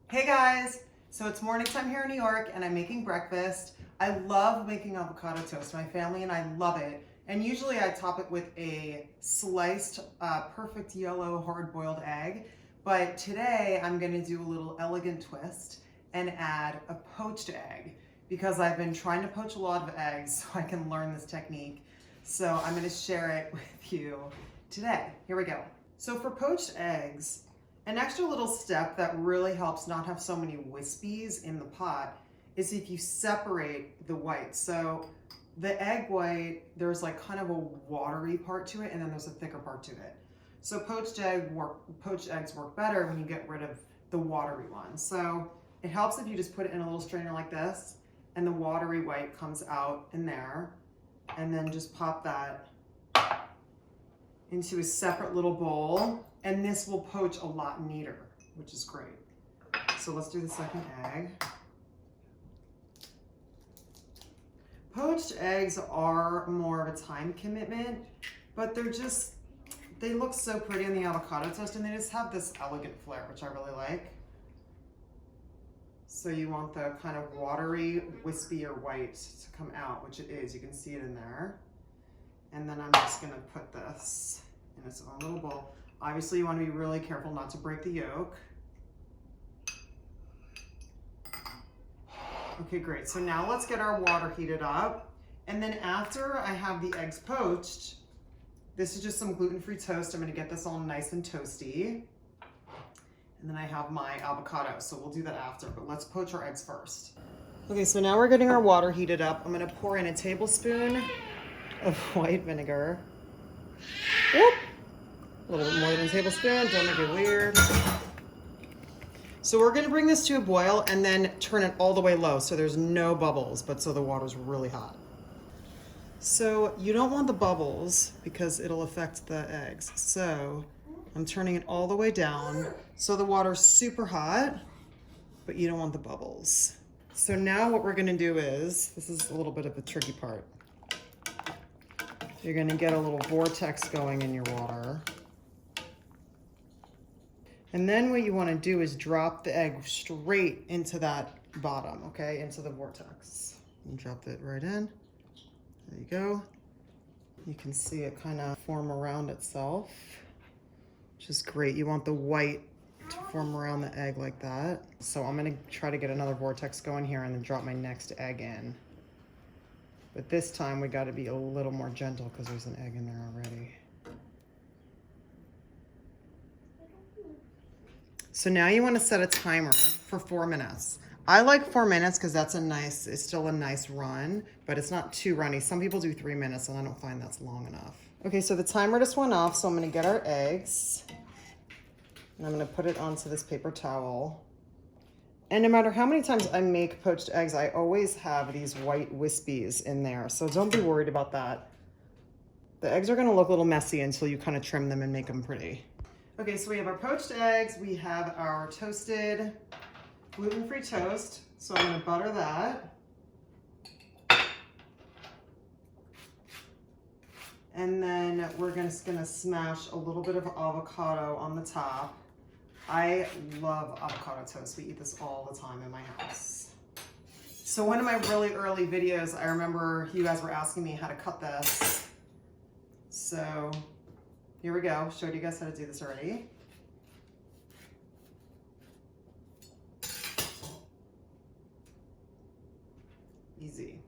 Hey guys! So it's morning time here in New York and I'm making breakfast. I love making avocado toast. My family and I love it. And usually I top it with a sliced, perfect yellow hard-boiled egg. But today I'm gonna do a little elegant twist and add a poached egg because I've been trying to poach a lot of eggs so I can learn this technique. So I'm gonna share it with you today. Here we go. So for poached eggs, an extra little step that really helps not have so many wispies in the pot is if you separate the white. So the egg white, there's like kind of a watery part to it and then there's a thicker part to it. So poached eggs work better when you get rid of the watery ones. So it helps if you just put it in a little strainer like this and the watery white comes out in there, and then just pop that into a separate little bowl, and this will poach a lot neater, which is great. So let's do the second egg. Poached eggs are more of a time commitment, but they look so pretty on the avocado toast and they just have this elegant flair, which I really like. So you want the kind of watery, wispier white to come out, which it is. You can see it in there. And then I'm just gonna put this in its own little bowl. Obviously you wanna be really careful not to break the yolk. Okay, great. So now let's get our water heated up. And then after I have the eggs poached, this is just some gluten-free toast. I'm gonna get this all nice and toasty. And then I have my avocado, so we'll do that after, but let's poach our eggs first. Okay, so now we're getting our water heated up. I'm gonna pour in a tablespoon of white vinegar. Whoop. A little bit more than a tablespoon, don't make it weird. So we're gonna bring this to a boil and then turn it all the way low so there's no bubbles, but so the water's really hot. So you don't want the bubbles because it'll affect the eggs. So I'm turning it all the way down so the water's super hot, but you don't want the bubbles. So now what we're gonna do is, this is a little bit of the tricky part. You're gonna get a little vortex going in your water. And then what you wanna do is drop the egg straight into that bottom, okay, into the vortex. And drop it right in. There you go. You can see it kind of form around itself, which is great. You want the white to form around the egg like that. So I'm gonna try to get another vortex going here and then drop my next egg in. But this time we gotta be a little more gentle because there's an egg in there already. So now you wanna set a timer for 4 minutes. I like 4 minutes because it's still a nice run, but it's not too runny. Some people do 3 minutes and I don't find that's long enough. Okay, so the timer just went off, so I'm gonna get our eggs and I'm gonna put it onto this paper towel. And no matter how many times I make poached eggs, I always have these white wispies in there, so don't be worried about that. The eggs are gonna look a little messy until you kind of trim them and make them pretty. Okay, so we have our poached eggs, we have our toasted gluten-free toast, so I'm gonna butter that. And then we're just gonna smash a little bit of avocado on the top. I love avocado toast. We eat this all the time in my house. So one of my really early videos, I remember you guys were asking me how to cut this. So here we go. Showed you guys how to do this already. Easy.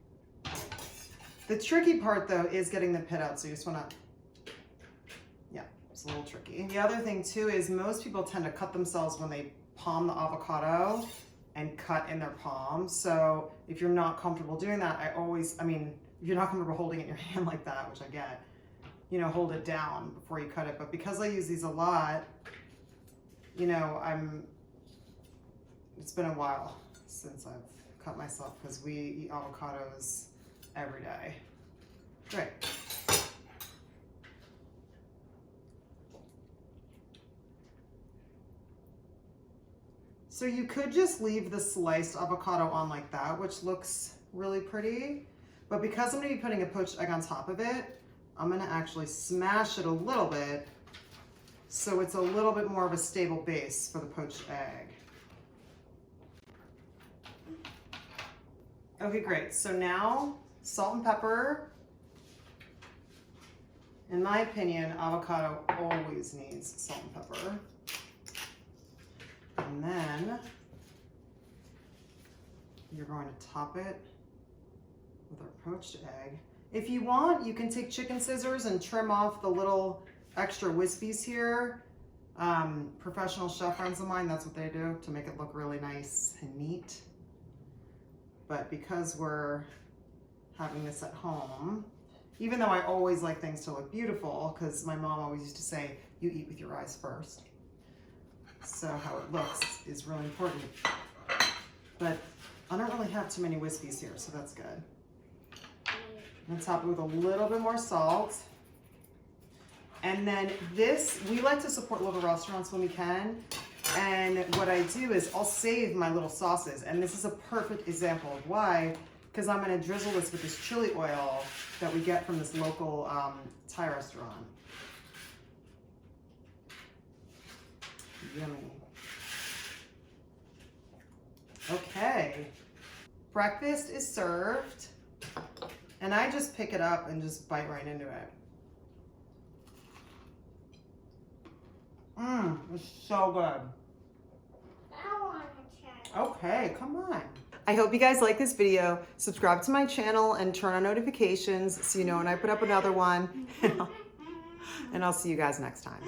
The tricky part though is getting the pit out, so you just wanna, yeah, it's a little tricky. The other thing too is most people tend to cut themselves when they palm the avocado and cut in their palm. So if you're not comfortable doing that, if you're not comfortable holding it in your hand like that, which I get, you know, hold it down before you cut it. But because I use these a lot, you know, it's been a while since I've cut myself because we eat avocados every day. Great. So you could just leave the sliced avocado on like that, which looks really pretty. But because I'm gonna be putting a poached egg on top of it, I'm gonna actually smash it a little bit so it's a little bit more of a stable base for the poached egg. Okay, great. So now salt and pepper. In my opinion, avocado always needs salt and pepper. And then you're going to top it with our poached egg. If you want, you can take chicken scissors and trim off the little extra wispies here. Professional chef friends of mine, that's what they do to make it look really nice and neat. But because we're having this at home, even though I always like things to look beautiful, because my mom always used to say, you eat with your eyes first. So how it looks is really important. But I don't really have too many wispies here, so that's good. And top it with a little bit more salt. And then this, we like to support local restaurants when we can. And what I do is I'll save my little sauces. And this is a perfect example of why, because I'm gonna drizzle this with this chili oil that we get from this local Thai restaurant. Yummy. Okay, breakfast is served. And I just pick it up and just bite right into it. It's so good. I want to try. Okay, come on. I hope you guys like this video. Subscribe to my channel and turn on notifications so you know when I put up another one. And I'll see you guys next time.